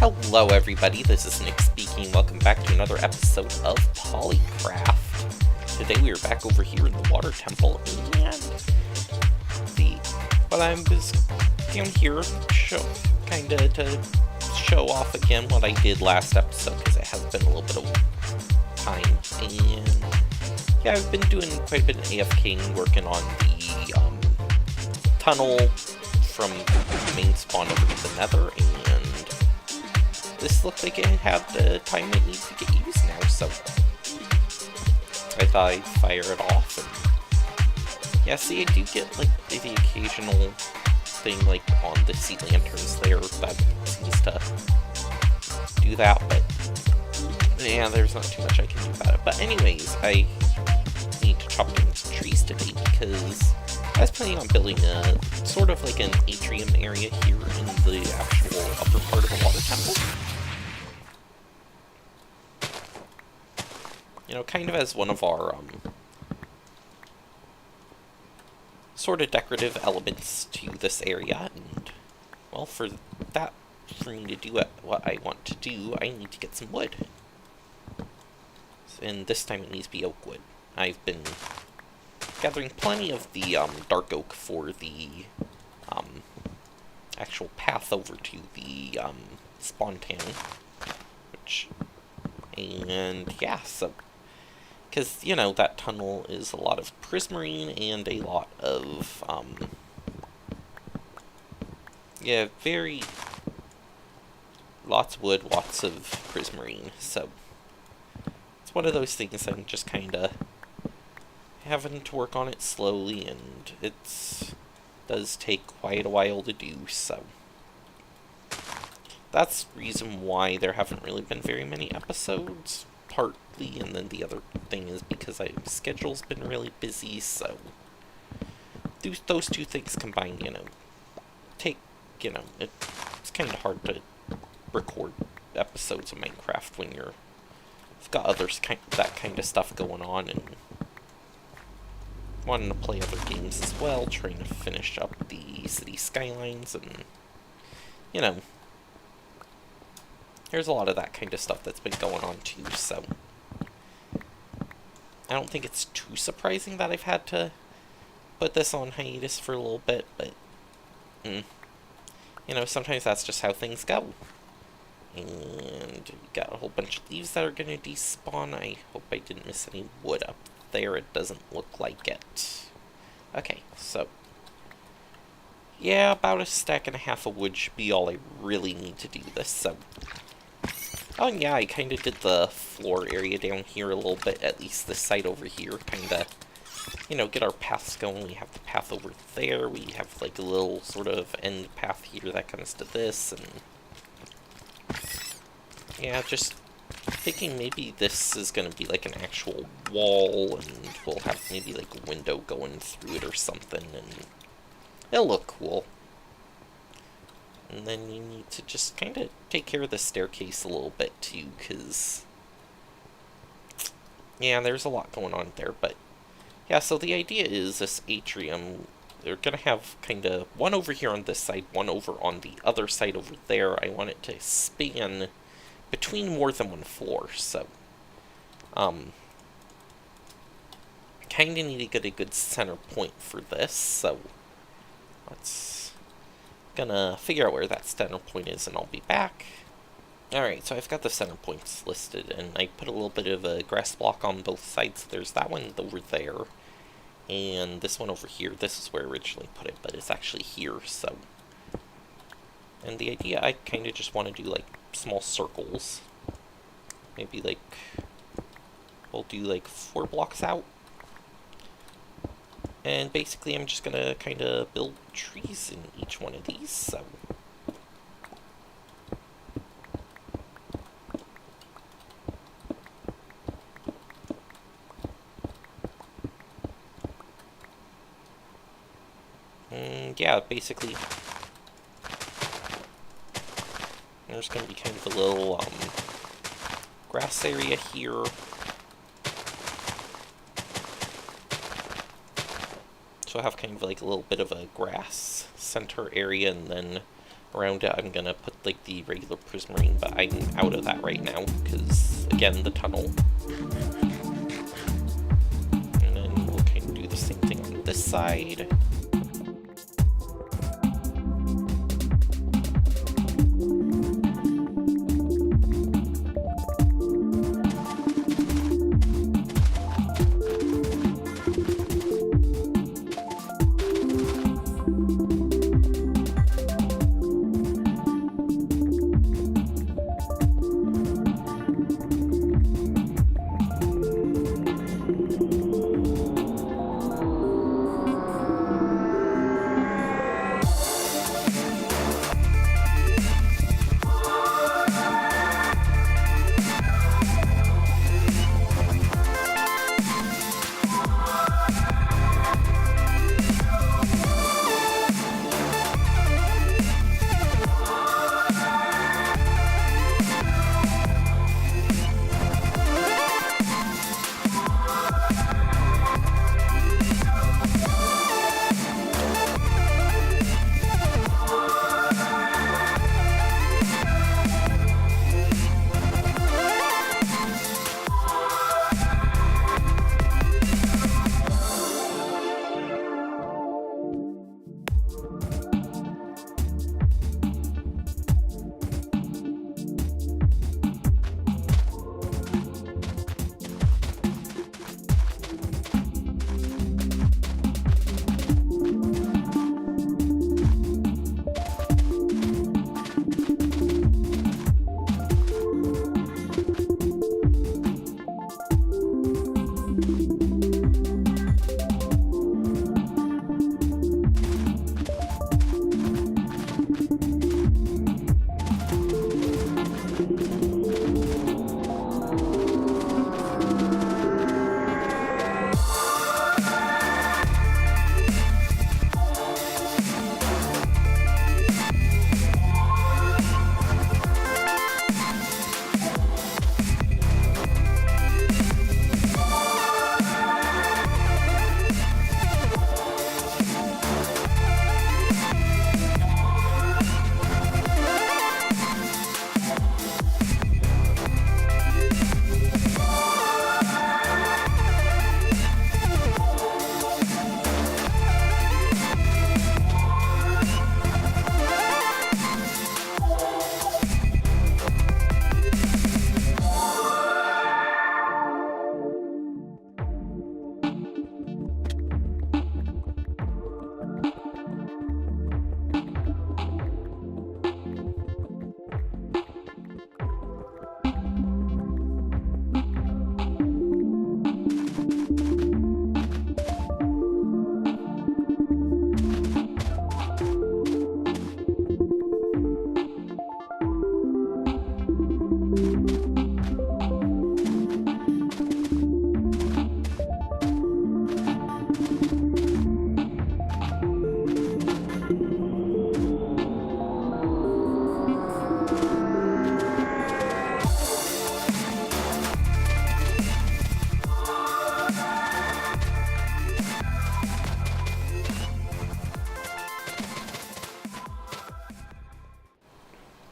Hello everybody, this is Nick speaking. Welcome back to another episode of PolyCraft. Today we are back over here in the water temple, and I was down here kinda to show off again what I did last episode, because it has been a little bit of time, and yeah, I've been doing quite a bit of AFKing, working on the tunnel from the main spawn over to the nether, and this looked like it had the time it needs to get used now, so I thought I'd fire it off. And yeah, see, I do get like the occasional thing like on the sea lanterns there that seems to do that, but yeah, there's not too much I can do about it. But anyways, I need to chop down some trees today because I was planning on building a sort of like an atrium area here in the actual upper part of the water temple. You know, kind of as one of our sort of decorative elements to this area, and well, for me to do what I want to do, I need to get some wood. And this time it needs to be oak wood. I've been gathering plenty of the dark oak for the actual path over to the spawn town, and yeah, so because, you know, that tunnel is a lot of prismarine and a lot of, yeah, lots of wood, lots of prismarine, so it's one of those things I'm just kinda having to work on it slowly, and does take quite a while to do, so that's the reason why there haven't really been very many episodes, partly, and then the other thing is because my schedule's been really busy, so those two things combined, it's kind of hard to record episodes of Minecraft when you've got that kind of stuff going on, and wanting to play other games as well, trying to finish up the city skylines, and, you know, there's a lot of that kind of stuff that's been going on too, so I don't think it's too surprising that I've had to put this on hiatus for a little bit, but, you know, sometimes that's just how things go. And we got a whole bunch of leaves that are going to despawn. I hope I didn't miss any wood up there. It doesn't look like it. Okay, so yeah, about a stack and a half of wood should be all I really need to do this, so oh, and yeah, I kind of did the floor area down here a little bit, at least this side over here, kind of, you know, get our paths going. We have the path over there, we have like a little sort of end path here that comes to this, and yeah, just thinking maybe this is going to be like an actual wall, and we'll have maybe like a window going through it or something, and it'll look cool. And then you need to just kind of take care of the staircase a little bit too, because yeah, there's a lot going on there. But yeah, so the idea is this atrium, they're going to have kind of one over here on this side, one over on the other side over there. I want it to span between more than one floor, so kind of need to get a good center point for this, so gonna figure out where that center point is, and I'll be back. Alright, so I've got the center points listed, and I put a little bit of a grass block on both sides. There's that one over there, and this one over here. This is where I originally put it, but it's actually here, so. And the idea, I kind of just want to do like small circles. Maybe like, we'll do like 4 blocks out. And basically I'm just gonna kind of build trees in each one of these, so. And yeah, basically there's gonna be kind of a little grass area here. So I have kind of like a little bit of a grass center area, and then around it, I'm gonna put like the regular prismarine, but I'm out of that right now because, again, the tunnel. And then we'll kind of do the same thing on this side.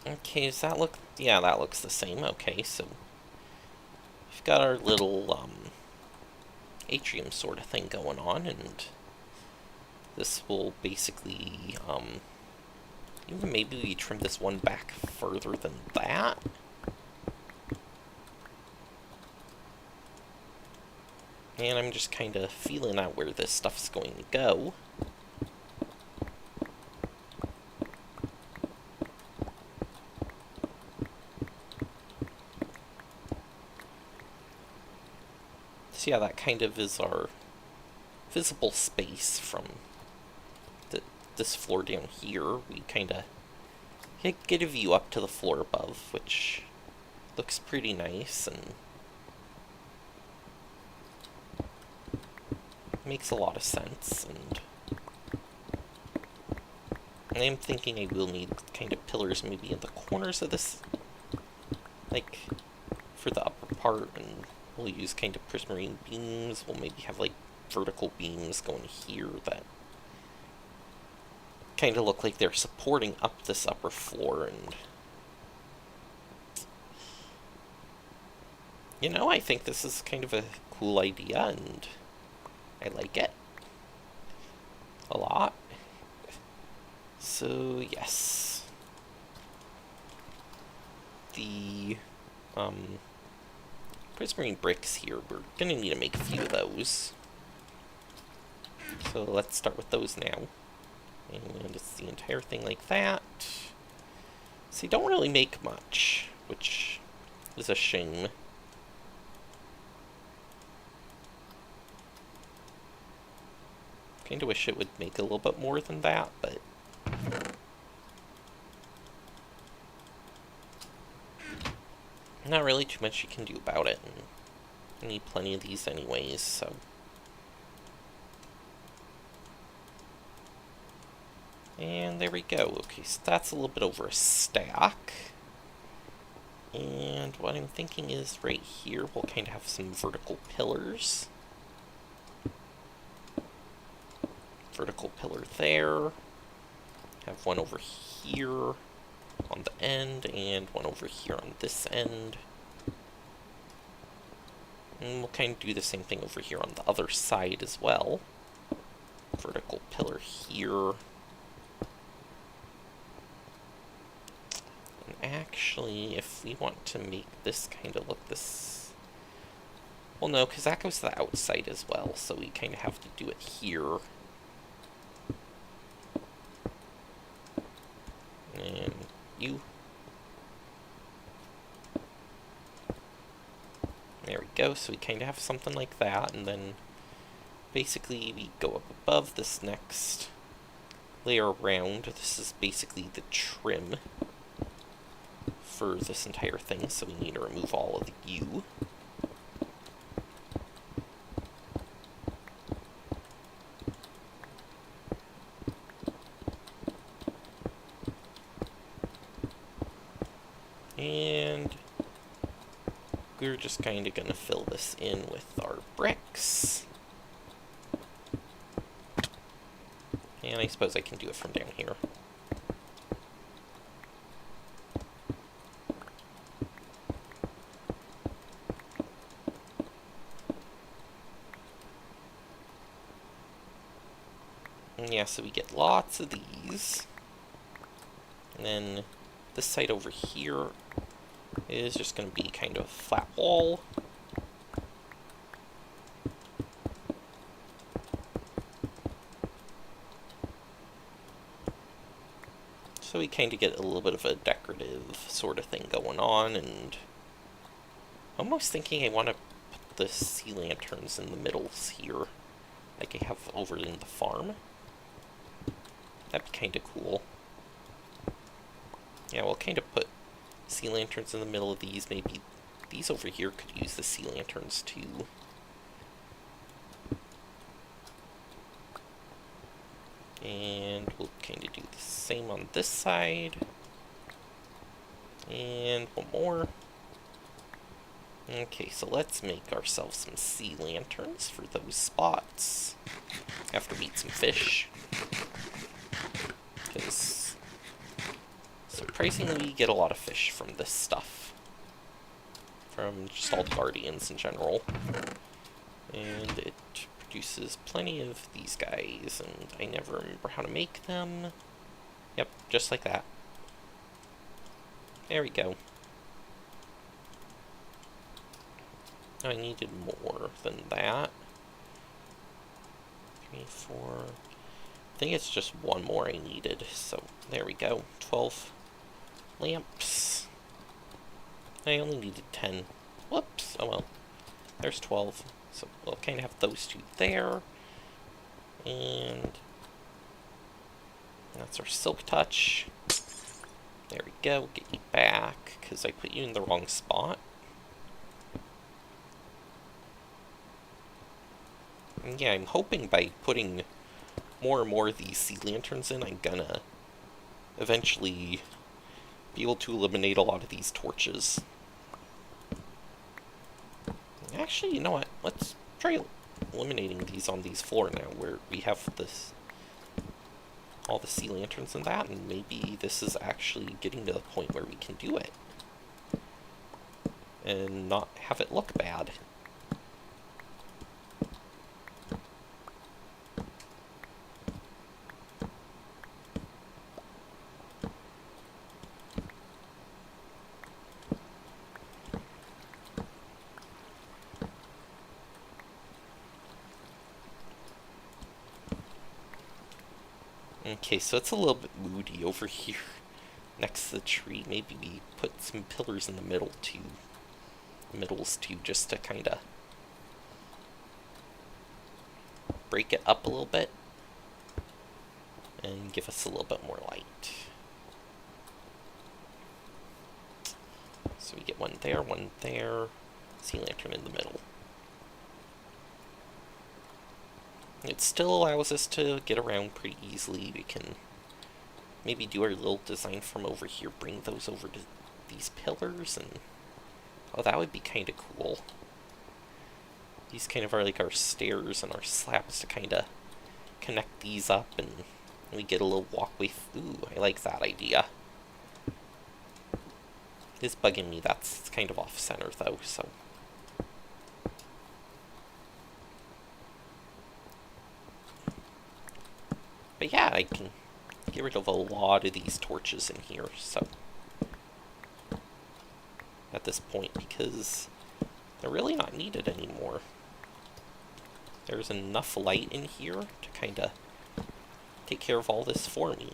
Okay, does that look... Yeah, that looks the same. Okay, so we've got our little atrium sort of thing going on, and this will basically, even maybe we trim this one back further than that. And I'm just kind of feeling out where this stuff's going to go. So yeah, that kind of is our visible space from this floor down here. We kind of get a view up to the floor above, which looks pretty nice and makes a lot of sense. And I'm thinking I will need kind of pillars maybe in the corners of this, like for the upper part, and we'll use kind of prismarine beams. We'll maybe have like vertical beams going here that kind of look like they're supporting up this upper floor, and you know, I think this is kind of a cool idea, and I like it a lot. So yes, the prismarine bricks here, we're gonna need to make a few of those. So let's start with those now. And it's the entire thing like that. So you don't really make much, which is a shame. Kinda wish it would make a little bit more than that, but not really too much you can do about it. And I need plenty of these anyways, so. And there we go. Okay, so that's a little bit over a stack. And what I'm thinking is right here we'll kind of have some vertical pillars. Vertical pillar there. Have one over here on the end, and one over here on this end. And we'll kind of do the same thing over here on the other side as well. Vertical pillar here. And actually, if we want to make this kind of look this... Well, no, because that goes to the outside as well, so we kind of have to do it here. And you. There we go, so we kind of have something like that, and then basically we go up above this next layer around. This is basically the trim for this entire thing, so we need to remove all of the U. And we're just kind of going to fill this in with our bricks. And I suppose I can do it from down here. And yeah, so we get lots of these. And then this side over here is just going to be kind of a flat wall. So we kind of get a little bit of a decorative sort of thing going on, and almost thinking I want to put the sea lanterns in the middles here, like I have over in the farm. That'd be kind of cool. Yeah, we'll kind of put sea lanterns in the middle of these. Maybe these over here could use the sea lanterns too. And we'll kind of do the same on this side. And one more. Okay, so let's make ourselves some sea lanterns for those spots after we eat some fish. Because surprisingly, we get a lot of fish from this stuff. From just all the guardians in general. And it produces plenty of these guys, and I never remember how to make them. Yep, just like that. There we go. I needed more than that. 3, 4... I think it's just one more I needed, so there we go. 12 lamps. I only needed 10. Whoops, oh well. There's 12. So we'll kind of have those two there. And that's our silk touch. There we go. Get you back, because I put you in the wrong spot. And yeah, I'm hoping by putting more and more of these sea lanterns in, I'm gonna eventually be able to eliminate a lot of these torches. Actually, you know what? Let's try eliminating these on these floor now, where we have this all the sea lanterns and that, and maybe this is actually getting to the point where we can do it. And not have it look bad. Okay, so it's a little bit moody over here next to the tree. Maybe we put some pillars in the middles too, just to kind of break it up a little bit and give us a little bit more light. So we get one there, sea lantern in the middle. It still allows us to get around pretty easily. We can maybe do our little design from over here, bring those over to these pillars, and oh, that would be kind of cool. These kind of are like our stairs and our slabs to kind of connect these up, and we get a little walkway. Ooh, I like that idea. It's bugging me that's kind of off center though, so. But yeah, I can get rid of a lot of these torches in here, so. At this point, because they're really not needed anymore. There's enough light in here to kind of take care of all this for me.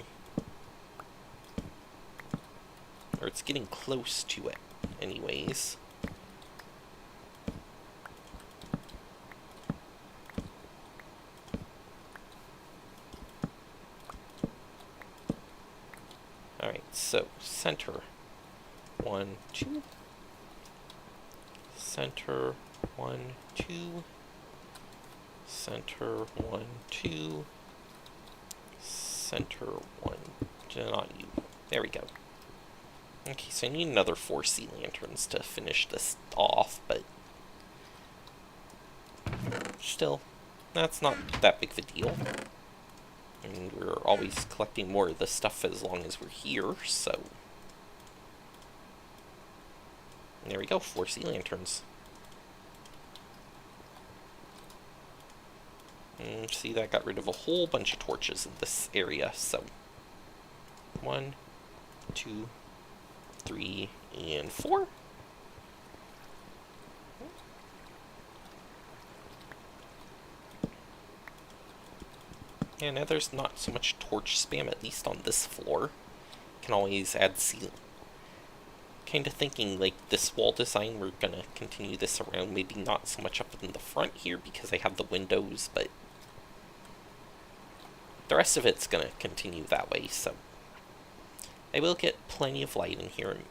Or it's getting close to it, anyways. Alright, so center 1, 2. Center 1, 2. Center 1, 2. Center 1. Not you. There we go. Okay, so I need another 4 sea lanterns to finish this off, but still, that's not that big of a deal. And we're always collecting more of the stuff as long as we're here, so. And there we go, 4 sea lanterns. And see, that got rid of a whole bunch of torches in this area, so. 1, 2, 3, and 4. Yeah, now there's not so much torch spam, at least on this floor. Can always add ceiling. Kind of thinking, like, this wall design, we're gonna continue this around, maybe not so much up in the front here, because I have the windows, but the rest of it's gonna continue that way, so. I will get plenty of light in here, and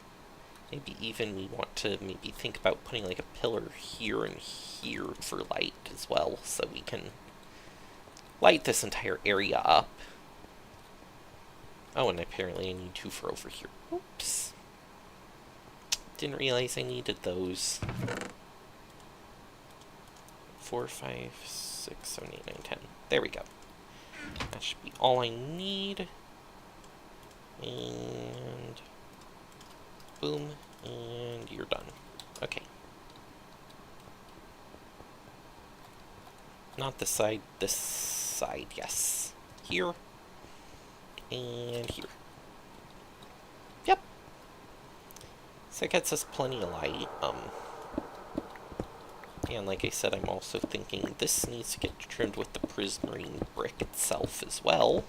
maybe even we want to maybe think about putting like a pillar here and here for light as well, so we can light this entire area up. Oh, and apparently I need 2 for over here. Oops. Didn't realize I needed those. 4, 5, 6, 7, 8, 9, 10. There we go. That should be all I need. And boom, and you're done. Okay. Not this side, this side, yes. Here, and here. Yep. So it gets us plenty of light. And like I said, I'm also thinking this needs to get trimmed with the prismarine brick itself as well.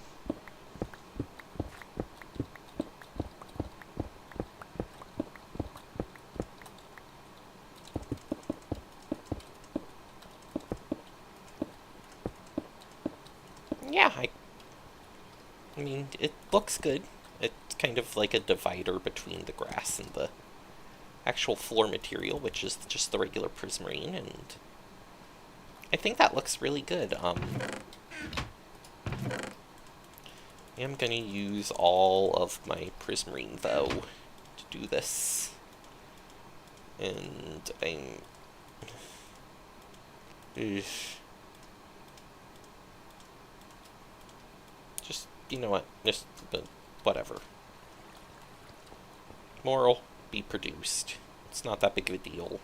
Yeah, I mean, it looks good. It's kind of like a divider between the grass and the actual floor material, which is just the regular prismarine, and I think that looks really good. I am going to use all of my prismarine, though, to do this, and I'm... Just you know what? Just, whatever. More will be produced. It's not that big of a deal.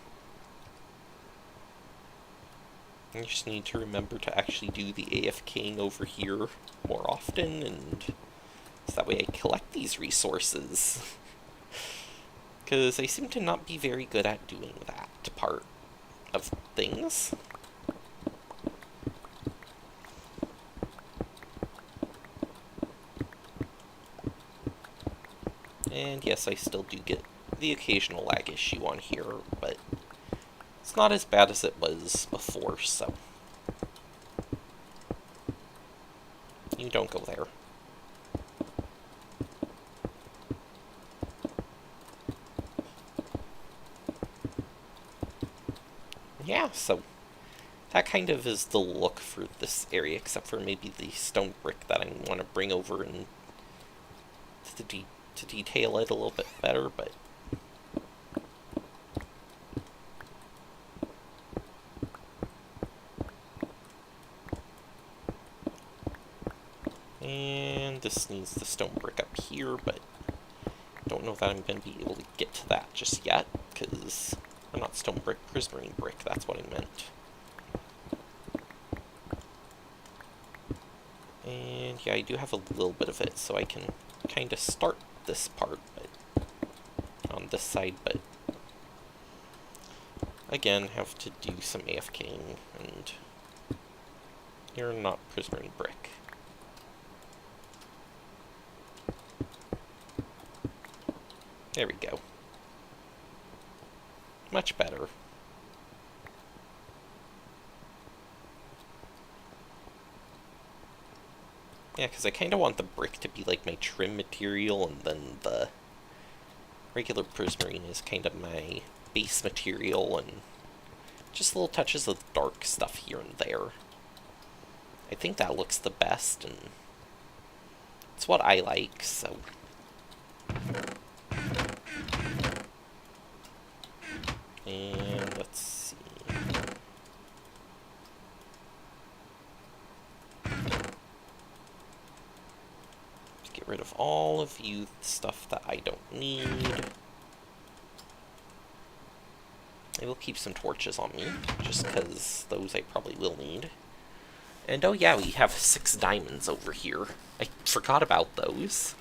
I just need to remember to actually do the AFKing over here more often, and so that way I collect these resources. Because I seem to not be very good at doing that part of things. And yes, I still do get the occasional lag issue on here, but it's not as bad as it was before, so you don't go there. Yeah, so that kind of is the look for this area, except for maybe the stone brick that I want to bring over and to detail it a little bit better, but and this needs the stone brick up here, but don't know that I'm going to be able to get to that just yet, because, or not stone brick, prismarine brick, that's what I meant. And yeah, I do have a little bit of it, so I can kind of start this part, but on this side, but again, have to do some AFKing, and you're not prismarine brick. There we go. Much better. Yeah, because I kind of want the brick to be like my trim material, and then the regular prismarine is kind of my base material, and just little touches of dark stuff here and there. I think that looks the best, and it's what I like, so. And let's see. Get rid of all of you stuff that I don't need. I will keep some torches on me, just because those I probably will need. And oh yeah, we have 6 diamonds over here. I forgot about those.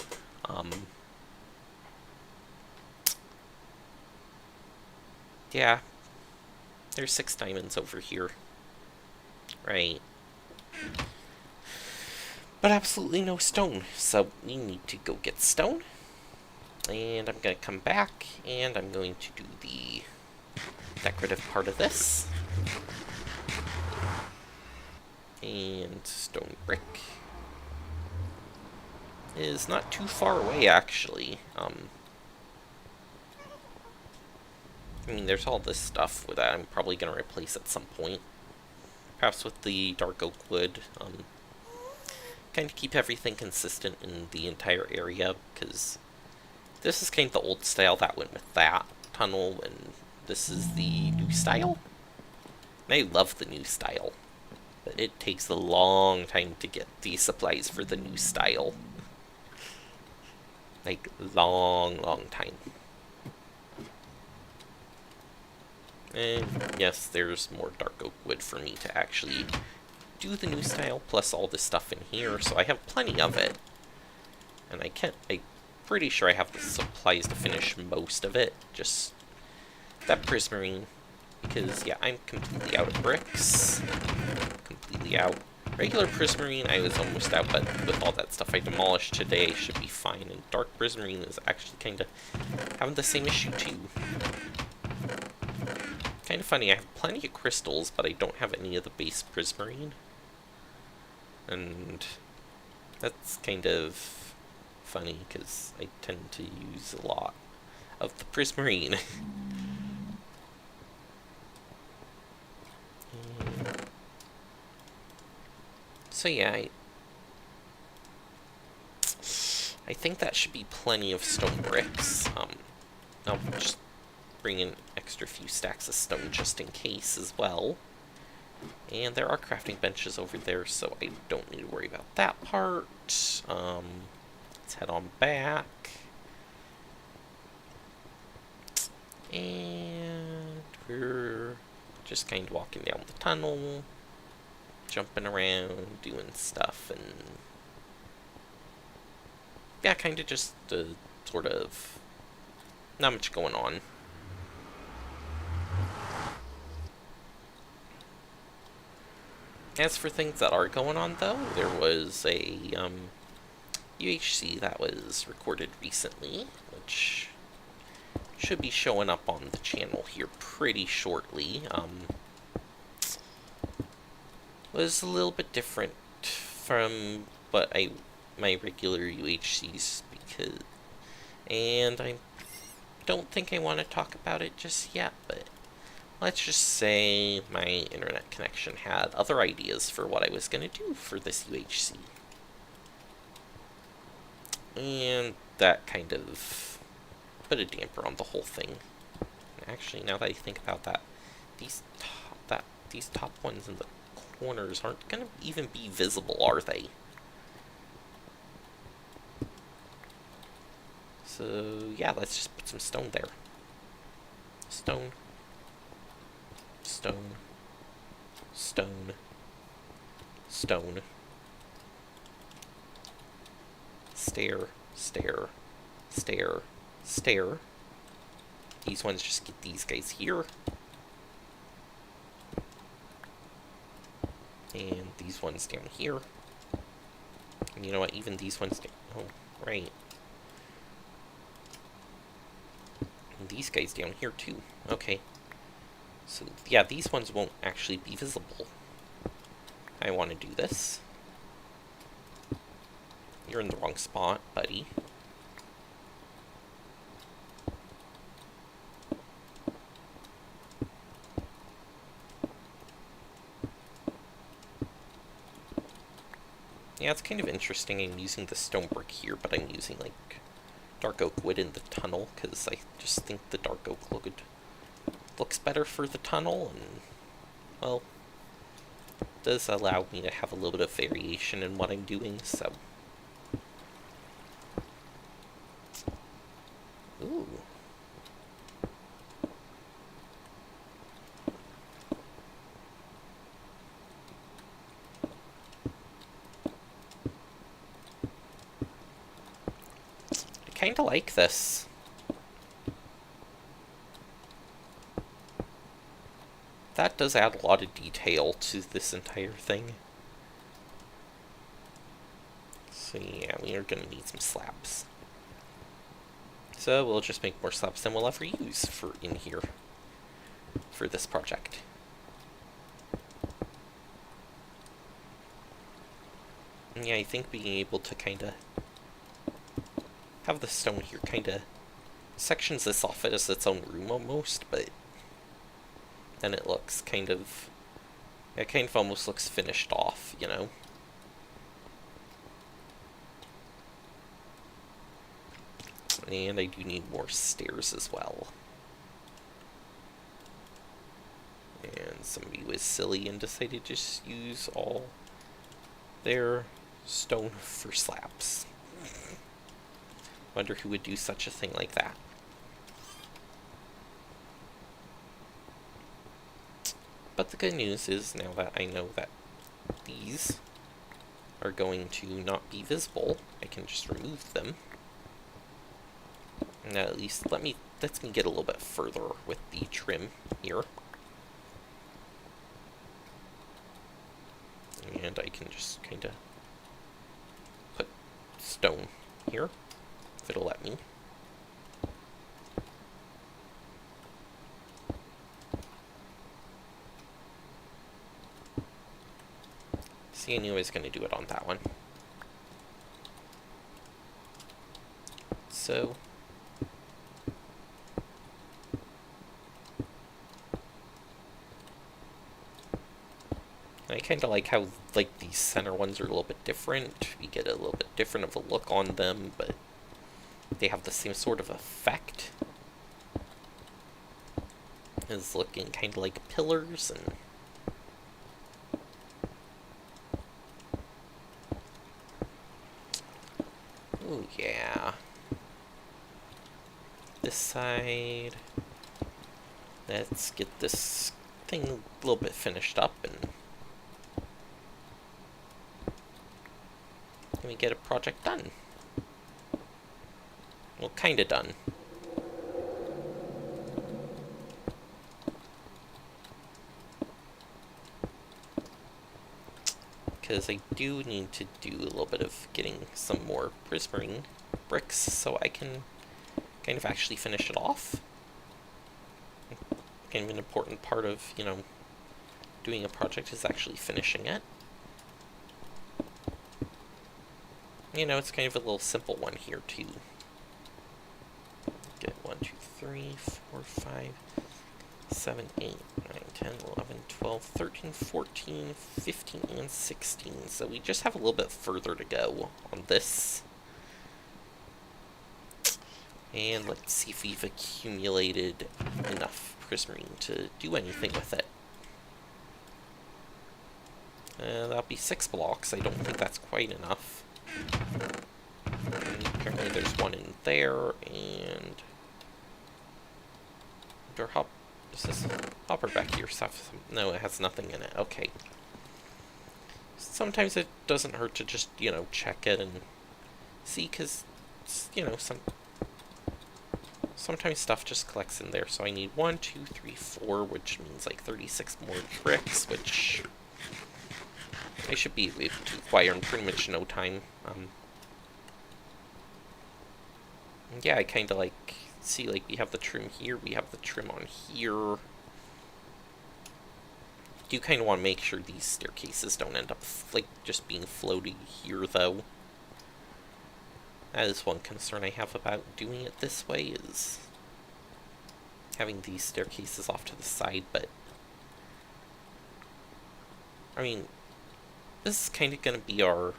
Yeah, there's 6 diamonds over here. Right. But absolutely no stone, so we need to go get stone. And I'm going to come back, and I'm going to do the decorative part of this. And stone brick is not too far away, actually. I mean, there's all this stuff with that I'm probably going to replace at some point. Perhaps with the dark oak wood. Kind of keep everything consistent in the entire area, because this is kind of the old style that went with that tunnel, and this is the new style. And I love the new style, but it takes a long time to get the supplies for the new style. Like, long time. And yes, there's more dark oak wood for me to actually do the new style, plus all this stuff in here, so I have plenty of it. And I'm pretty sure I have the supplies to finish most of it, just that prismarine, because yeah, I'm completely out of bricks. Completely out. Regular prismarine, I was almost out, but with all that stuff I demolished today, I should be fine. And dark prismarine is actually kind of having the same issue too. Kind of funny, I have plenty of crystals, but I don't have any of the base prismarine. And that's kind of funny, because I tend to use a lot of the prismarine. So yeah, I think that should be plenty of stone bricks. I'll just bring in extra few stacks of stone just in case as well. And there are crafting benches over there, so I don't need to worry about that part. Let's head on back. And we're just kind of walking down the tunnel, jumping around, doing stuff, and yeah, kind of just sort of not much going on. As for things that are going on, though, there was a UHC that was recorded recently, which should be showing up on the channel here pretty shortly. Was a little bit different from what my regular UHCs and I don't think I want to talk about it just yet, but let's just say my internet connection had other ideas for what I was going to do for this UHC. And that kind of put a damper on the whole thing. Actually, now that I think about that, these top ones in the corners aren't going to even be visible, are they? So, yeah, let's just put some stone there. Stone. Stone. Stone. Stone. Stair. Stair. Stair. Stair. These ones just get these guys here. And these ones down here. And you know what, even these ones down... Oh, right. And these guys down here, too. Okay. So, yeah, these ones won't actually be visible. I want to do this. You're in the wrong spot, buddy. Yeah, it's kind of interesting. I'm using the stone brick here, but I'm using, like, dark oak wood in the tunnel, because I just think the dark oak looks better for the tunnel, and, well, does allow me to have a little bit of variation in what I'm doing, so. Ooh. I kinda like this. That does add a lot of detail to this entire thing. So yeah, we are gonna need some slabs. So we'll just make more slabs than we'll ever use in here for this project. And yeah, I think being able to kinda have the stone here kinda sections this off as its own room almost, but then it looks kind of almost looks finished off, you know? And I do need more stairs as well. And somebody was silly and decided to just use all their stone for slabs. Wonder who would do such a thing like that. But the good news is, now that I know that these are going to not be visible, I can just remove them. And at least lets me get a little bit further with the trim here. And I can just kind of put stone here, if it'll let me. See, I knew I was going to do it on that one. So I kind of like how, like, these center ones are a little bit different. You get a little bit different of a look on them, but they have the same sort of effect as looking kind of like pillars, and Oh yeah. This side. Let's get this thing a little bit finished up and we get a project done. Well, kinda done. Because I do need to do a little bit of getting some more prismarine bricks so I can kind of actually finish it off. Kind of an important part of, you know, doing a project is actually finishing it. You know, it's kind of a little simple one here too. Get 1, 2, 3, 4, 5, 7, 8, 9, 10, 11, 12, 13, 14, 15, and 16. So we just have a little bit further to go on this. And let's see if we've accumulated enough prismarine to do anything with it. That'll be 6 blocks. I don't think that's quite enough. And apparently there's one in there, and... Does this hopper back here stuff? No, it has nothing in it. Okay. Sometimes it doesn't hurt to just, you know, check it and see, because, you know, sometimes stuff just collects in there. So I need 1, 2, 3, 4, which means like 36 more bricks, which I should be able to acquire in pretty much no time. Yeah, I kind of like, see, like, we have the trim here, we have the trim on here. Do kind of want to make sure these staircases don't end up, like, just being floaty here, though. That is one concern I have about doing it this way, is having these staircases off to the side, but... I mean, this is kind of going to be our...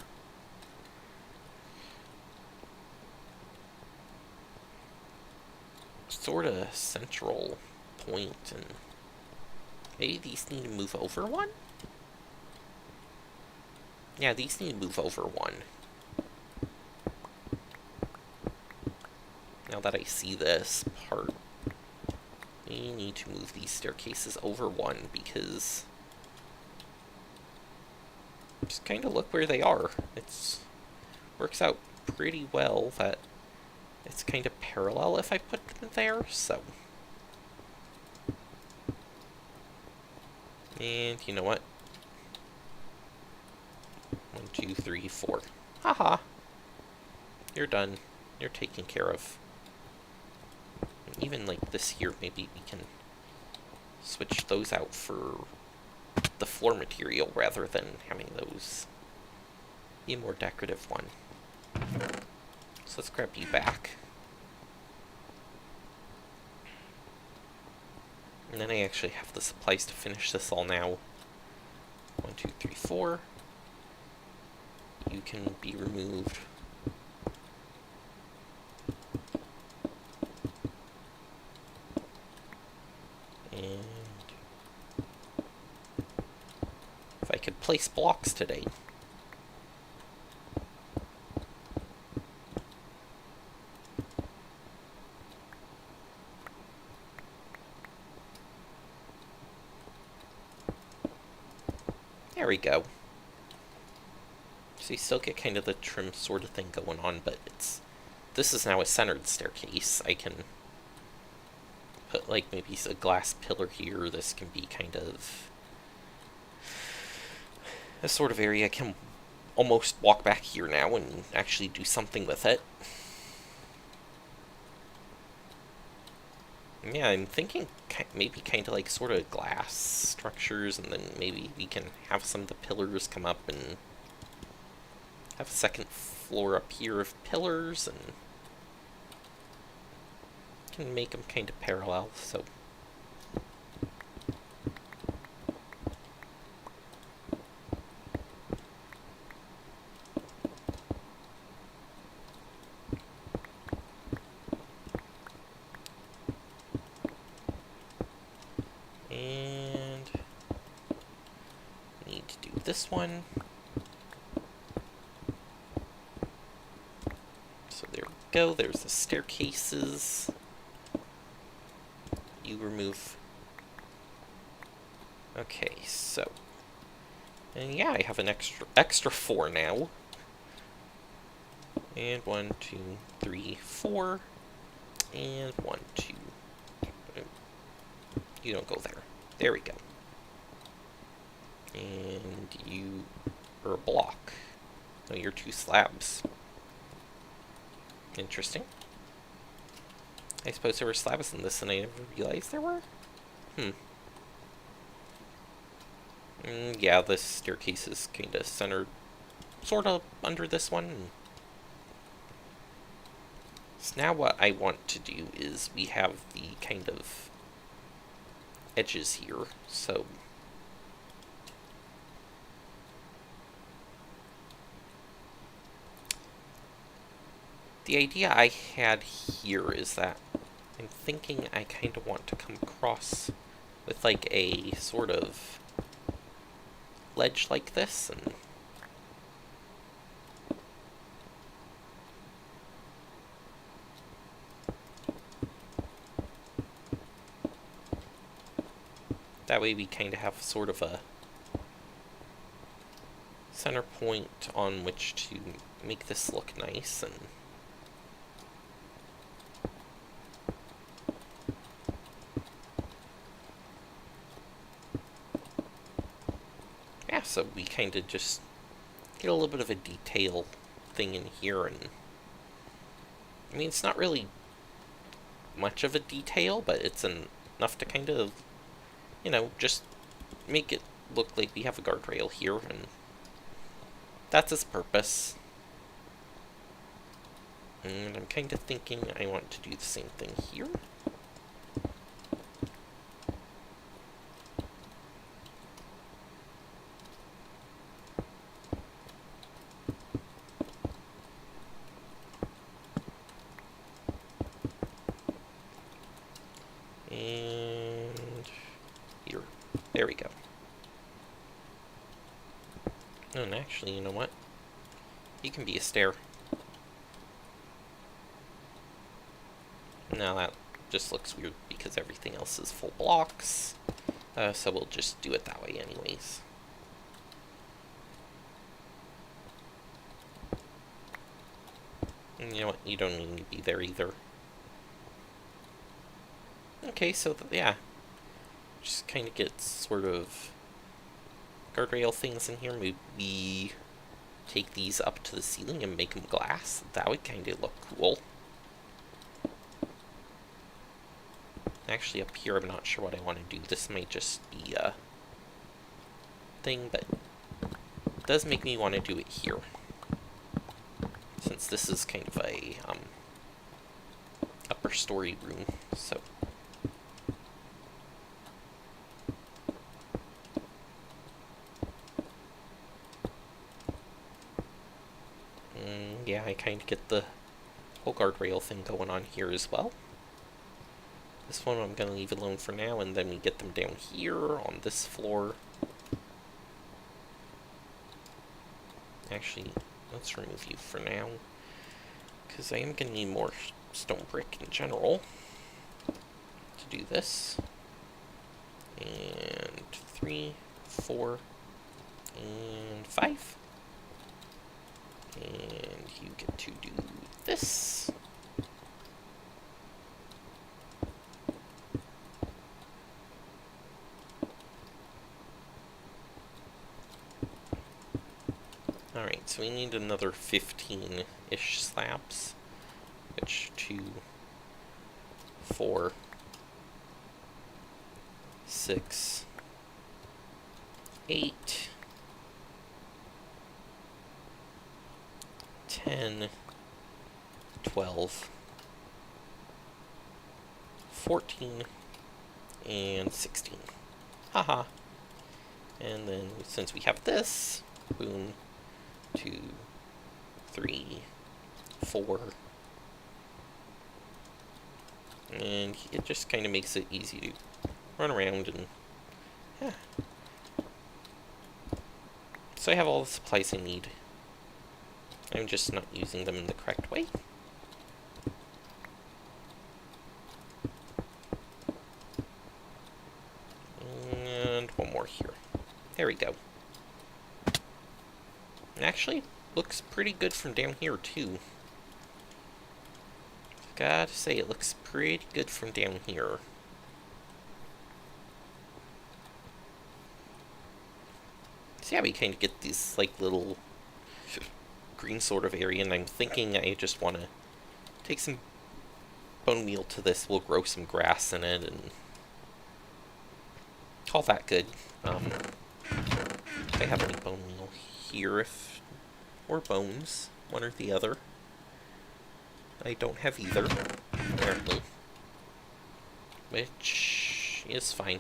sort of central point, and maybe these need to move over one? Yeah, these need to move over one. Now that I see this part, we need to move these staircases over one, because just kind of look where they are. It's works out pretty well that it's kind of parallel if I put them there, so. And you know what? 1, 2, 3, 4. Haha! You're done. You're taken care of. And even like this here, maybe we can switch those out for the floor material rather than having those be a more decorative one. So let's grab you back. And then I actually have the supplies to finish this all now. 1, 2, 3, 4. You can be removed. And if I could place blocks today. There we go. So you still get kind of the trim sort of thing going on, but this is now a centered staircase. I can put like maybe a glass pillar here. This can be kind of a sort of area I can almost walk back here now and actually do something with it. Yeah, I'm thinking maybe kind of like sort of glass structures, and then maybe we can have some of the pillars come up and have a second floor up here of pillars, and can make them kind of parallel, so. And need to do this one. go. There's the staircases. You remove... Okay, so... And yeah, I have an extra 4 now. And 1, 2, 3, 4. And 1, 2... You don't go there. There we go. And you are a block. No, you're 2 slabs. Interesting. I suppose there were slabs in this and I never realized there were? Yeah, this staircase is kind of centered, sort of, under this one. So now what I want to do is we have the kind of edges here, so... The idea I had here is that I'm thinking I kind of want to come across with like a sort of ledge like this, and that way we kind of have sort of a center point on which to make this look nice. And yeah, so we kind of just get a little bit of a detail thing in here. And I mean, it's not really much of a detail, but it's enough to kind of, you know, just make it look like we have a guardrail here, and that's its purpose. And I'm kind of thinking I want to do the same thing here. There we go. And actually, you know what? You can be a stair. Now that just looks weird because everything else is full blocks. So we'll just do it that way anyways. And you know what? You don't need to be there either. Okay, so yeah. Just kind of get sort of guardrail things in here. Maybe we take these up to the ceiling and make them glass. That would kind of look cool. Actually, up here, I'm not sure what I want to do. This might just be a thing, but it does make me want to do it here. Since this is kind of a upper story room, so... yeah, I kind of get the whole guardrail thing going on here as well. This one I'm going to leave alone for now, and then we get them down here on this floor. Actually, let's remove you for now, because I am going to need more stone brick in general to do this. And 3, 4, and 5. And you get to do this. Alright, so we need another 15-ish slabs. Which, 2, 4, 6, 8, 10, 12, 14, and 16. Haha. And then, since we have this, boom, 2, 3, 4, and it just kind of makes it easy to run around and, yeah. So I have all the supplies I need. I'm just not using them in the correct way. There we go. Actually, looks pretty good from down here, too. Gotta say, it looks pretty good from down here. So yeah, we kind of get these, like, little green sort of area, and I'm thinking I just want to take some bone meal to this. We'll grow some grass in it, and call that good. If I have any bone meal here, or bones, one or the other. I don't have either, apparently, which is fine.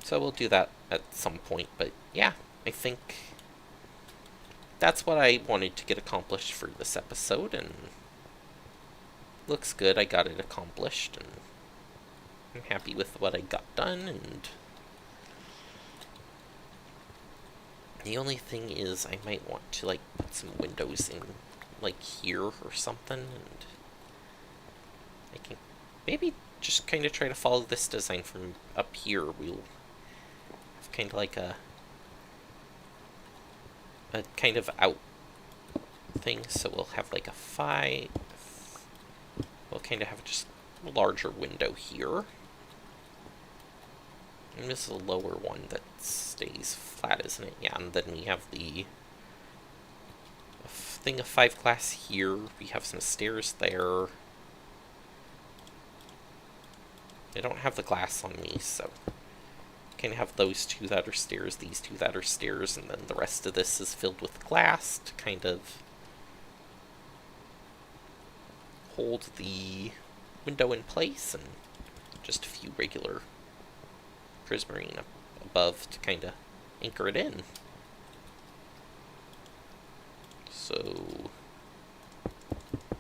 So we'll do that at some point, but yeah, I think that's what I wanted to get accomplished for this episode, and looks good. I got it accomplished, and I'm happy with what I got done, and the only thing is I might want to, like, put some windows in, like, here or something, and I can maybe just kind of try to follow this design from up here. We'll have kind of like a kind of out thing, so we'll have like a 5. We'll kind of have just a larger window here. And this is a lower one that stays flat, isn't it? Yeah, and then we have the thing of 5 glass here. We have some stairs there. I don't have the glass on me, so kind of have those 2 that are stairs, these 2 that are stairs, and then the rest of this is filled with glass to kind of hold the window in place, and just a few regular prismarine up above to kind of anchor it in. So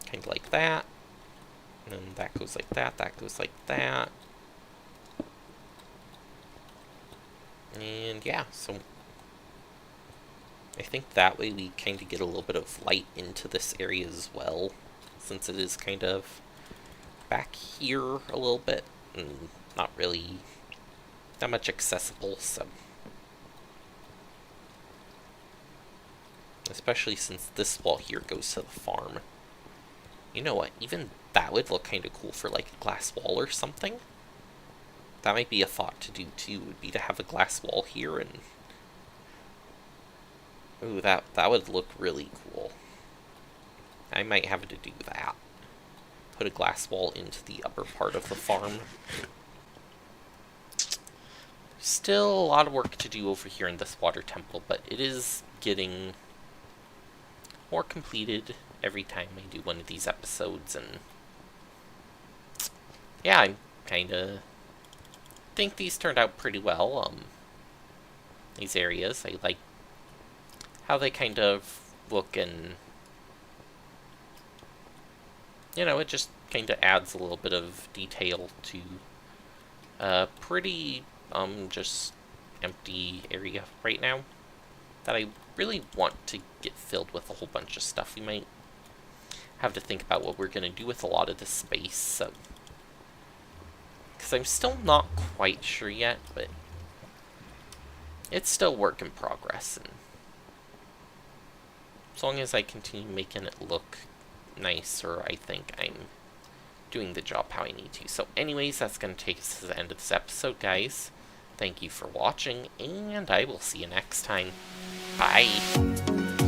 kind of like that, and then that goes like that, that goes like that. And yeah, so I think that way we kind of get a little bit of light into this area as well, since it is kind of back here a little bit and not really that much accessible, so especially since this wall here goes to the farm. You know what, even that would look kind of cool for like a glass wall or something. That might be a thought to do too, would be to have a glass wall here, and ooh, that would look really cool. I might have to do that. Put a glass wall into the upper part of the farm. Still a lot of work to do over here in this water temple, but it is getting more completed every time I do one of these episodes, and yeah, I kinda think these turned out pretty well. These areas, I like how they kind of look, and you know, it just kind of adds a little bit of detail to a pretty just empty area right now that I really want to get filled with a whole bunch of stuff. We might have to think about what we're going to do with a lot of this space, so because I'm still not quite sure yet, but it's still work in progress, and as long as I continue making it look nicer, I think I'm doing the job how I need to. So anyways, that's going to take us to the end of this episode, guys. Thank you for watching, and I will see you next time. Bye!